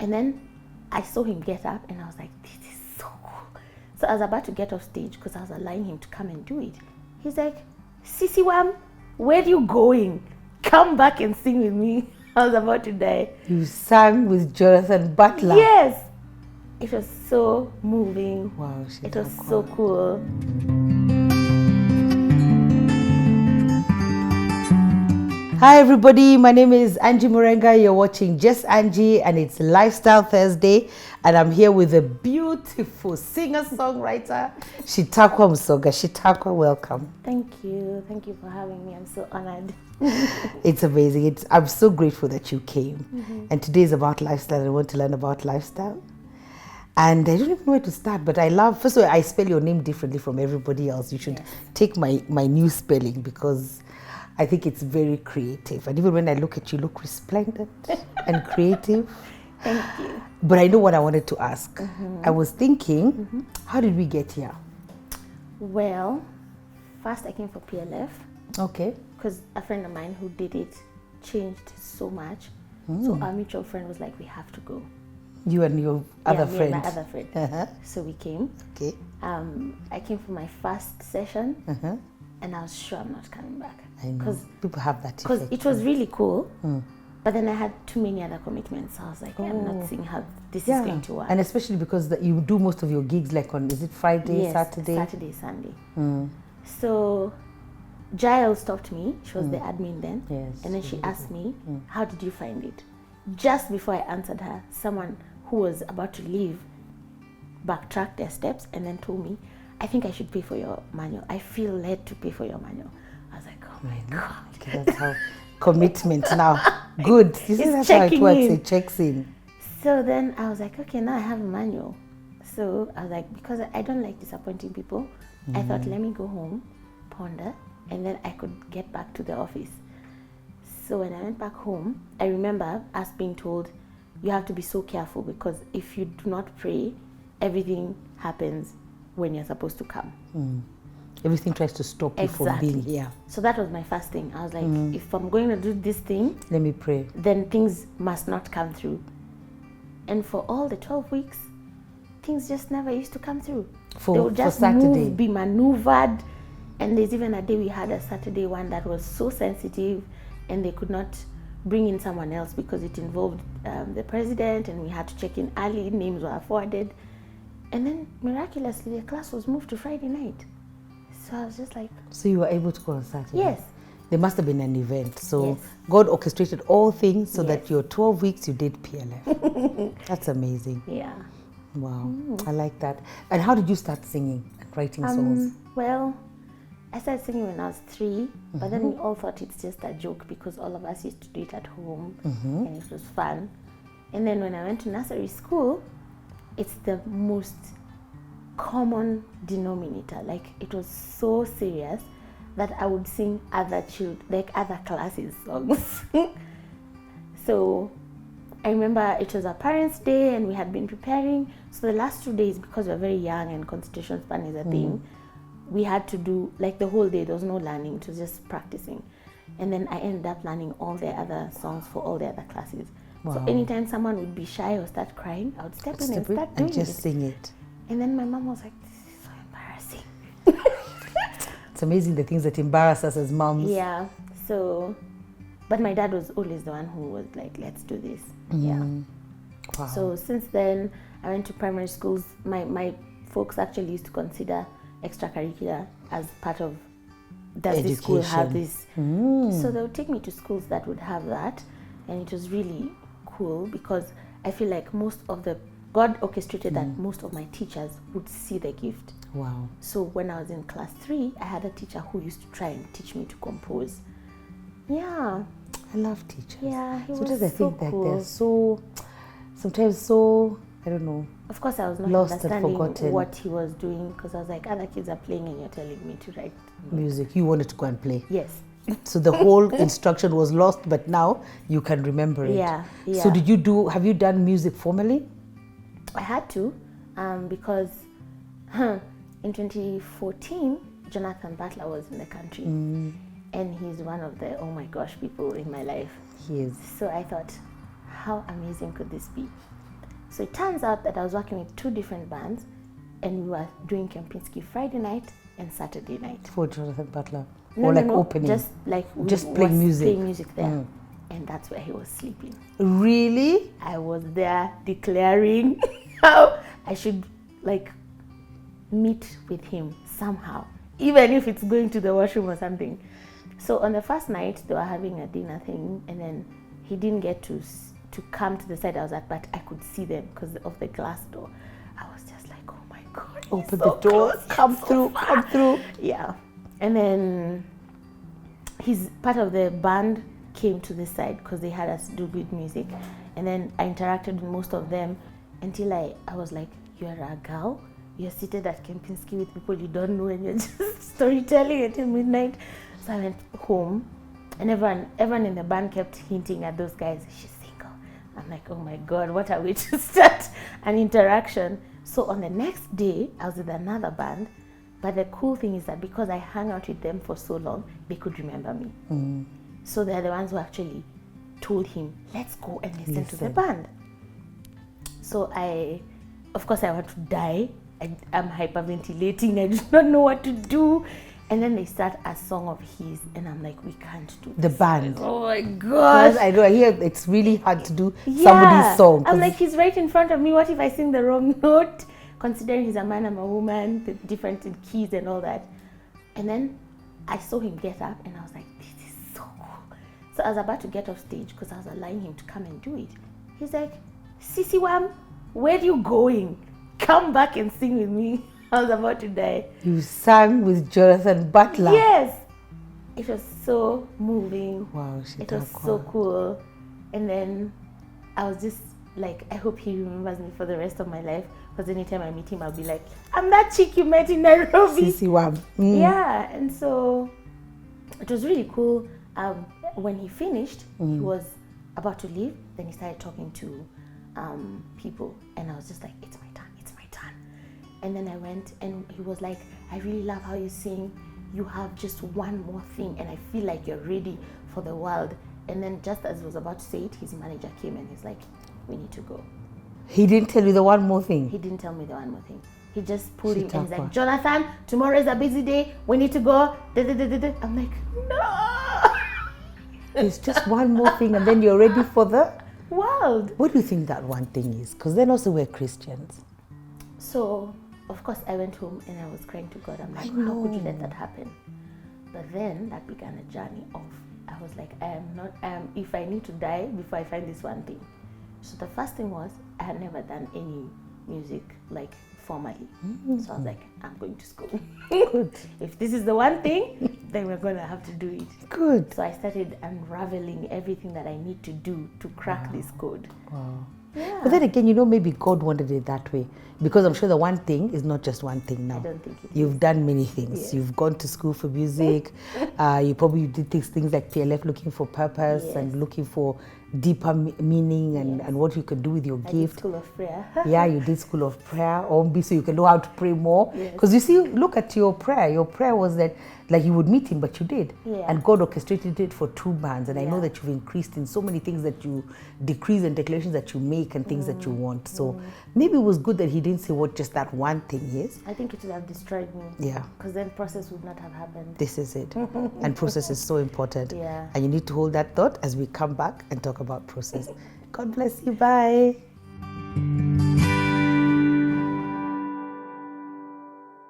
And then I saw him get up and I was like, this is so cool. So I was about to get off stage because I was allowing him to come and do it. He's like, Sissy Wam, where are you going? Come back and sing with me. I was about to die. You sang with Jonathan Butler. Yes. It was so moving. Wow, it was so cool. Hi everybody, my name is Angie Murenga. You're watching Just Angie and it's Lifestyle Thursday, and I'm here with a beautiful singer-songwriter, Shitaqua Musoga. Shitaqua, welcome. Thank you for having me. I'm so honored. It's amazing. I'm so grateful that you came. And today is about lifestyle. I want to learn about lifestyle. And I don't even know where to start, but I love, first of all, I spell your name differently from everybody else. You should take my new spelling because I think it's very creative. And even when I look at you, look resplendent and creative. Thank you. But I know what I wanted to ask. I was thinking, how did we get here? Well, first I came for PLF. Okay. Because a friend of mine who did it changed so much. So our mutual friend was like, we have to go. You and your other friend? Yeah, my other friend. So we came. Okay. I came for my first session. And I was sure I'm not coming back. I know. People have that effect. Because it was really cool. But then I had too many other commitments. So I was like, I'm not seeing how this is going to work. And especially because you do most of your gigs like on, is it Friday, Saturday? Saturday, Sunday. So Jael stopped me. She was the admin then. Yes. And then she asked me, how did you find it? Just before I answered her, someone who was about to leave backtracked their steps and then told me, I think I should pay for your manual. I feel led to pay for your manual. I was like, oh my God. Okay, that's how commitment now. Good. You see, that's how it works. It checks in. So then I was like, okay, now I have a manual. So I was like, because I don't like disappointing people, I thought, let me go home, ponder, and then I could get back to the office. So when I went back home, I remember us being told, you have to be so careful because if you do not pray, everything happens when you're supposed to come. Everything tries to stop you from being here. So that was my first thing. I was like, if I'm going to do this thing, let me pray. Then things must not come through. And for all the 12 weeks, things just never used to come through. They would just move, be maneuvered. And there's even a day we had a Saturday one that was so sensitive and they could not bring in someone else because it involved the president and we had to check in early, names were forwarded. And then miraculously, the class was moved to Friday night. So I was just like... So you were able to go on Saturday? Yes. There must have been an event. So God orchestrated all things so that your 12 weeks you did PLF. That's amazing. Yeah. Wow. I like that. And how did you start singing and writing songs? Well, I started singing when I was 3, but then we all thought it's just a joke because all of us used to do it at home and it was fun. And then when I went to nursery school, it's the most common denominator. Like it was so serious that I would sing other classes songs. So I remember it was our parents' day and we had been preparing. So the last 2 days, because we're very young and concentration span is a thing, we had to do like the whole day. There was no learning, it was just practicing. And then I ended up learning all the other songs for all the other classes. Wow. So anytime someone would be shy or start crying, I would step in and start doing and just sing it. And then my mom was like, this is so embarrassing. It's amazing the things that embarrass us as moms. Yeah. So, but my dad was always the one who was like, let's do this. Yeah. Wow. So since then, I went to primary schools. My folks actually used to consider extracurricular as part of, does this school have this? So they would take me to schools that would have that. And it was really cool because I feel like God orchestrated that most of my teachers would see the gift. Wow. So when I was in class 3, I had a teacher who used to try and teach me to compose. Yeah. I love teachers. Yeah, he sometimes was I think so cool. That they're sometimes so, I don't know. Of course, I was not understanding what he was doing because I was like, other kids are playing and you're telling me to write music. You wanted to go and play. Yes. So the whole instruction was lost, but now you can remember it. Yeah. So have you done music formally? I had to, because in 2014, Jonathan Butler was in the country. And he's one of the, oh my gosh, people in my life. He is. So I thought, how amazing could this be? So it turns out that I was working with 2 different bands, and we were doing Kempinski Friday night and Saturday night. For Jonathan Butler? No, or like no, opening? Just like just playing music. Playing music there. And that's where he was sleeping. Really? I was there declaring how I should like meet with him somehow, even if it's going to the washroom or something. So on the first night they were having a dinner thing, and then he didn't get to come to the side I was at, but I could see them because of the glass door. I was just like, oh my God, open the door, come through. Yeah. And then his part of the band came to the side because they had us do good music, and then I interacted with most of them until I was like, you're a girl, you're seated at Kempinski with people you don't know, and you're just storytelling until midnight. So I went home, and everyone in the band kept hinting at those guys, she's single. I'm like, oh my God, what a way to start an interaction. So on the next day I was with another band, but the cool thing is that because I hung out with them for so long, they could remember me. So they're the ones who actually told him, let's go and listen to the band. So of course I want to die. I'm hyperventilating. I do not know what to do. And then they start a song of his, and I'm like, we can't do this. The band. Oh my gosh. I know, I hear it's really hard to do somebody's song. I'm like, he's right in front of me. What if I sing the wrong note? Considering he's a man, I'm a woman, the different keys and all that. And then I saw him get up, and I was like, this is so cool. So I was about to get off stage because I was allowing him to come and do it. He's like, Sissy Wam, where are you going? Come back and sing with me. I was about to die. You sang with Jonathan Butler? Yes. It was so moving. Wow, it was so cool. And then I was just like, I hope he remembers me for the rest of my life, because anytime I meet him, I'll be like, I'm that chick you met in Nairobi. Sissy Wam. Yeah, and so it was really cool. When he finished, he was about to leave. Then he started talking to people, and I was just like, it's my turn. And then I went, and he was like, I really love how you sing. You have just one more thing, and I feel like you're ready for the world. And then just as he was about to say it, his manager came and he's like, we need to go. He didn't tell you the one more thing? He didn't tell me the one more thing. He just pulled him and he's like, Jonathan, tomorrow is a busy day. We need to go. I'm like, no. It's just one more thing, and then you're ready for the world. What do you think that one thing is? Because then also we're Christians. So, of course, I went home and I was crying to God. I'm like, how could you let that happen? But then that began a journey of, I was like, if I need to die before I find this one thing. So the first thing was, I had never done any music like formally. So I was like, I'm going to school. Good. If this is the one thing, then we're going to have to do it. Good. So I started unraveling everything that I need to do to crack this code. Wow. Yeah. But then again, maybe God wanted it that way, because I'm sure the one thing is not just one thing now. I don't think it is. You've done many things. Yes. You've gone to school for music. You probably did things like PLF, looking for purpose and looking for deeper meaning and what you can do with your gift. Did school of prayer. Yeah, you did school of prayer, so you can know how to pray more. Because you see, look at your prayer. Your prayer was that, like, you would meet him, but you did. Yeah. And God orchestrated it for 2 bands. And I know that you've increased in so many things that you decrease and declarations that you make and things that you want. So maybe it was good that he didn't say what just that one thing is. I think it would have destroyed me. Yeah. Because then process would not have happened. This is it. And process is so important. Yeah. And you need to hold that thought as we come back and talk about process. God bless you. Bye.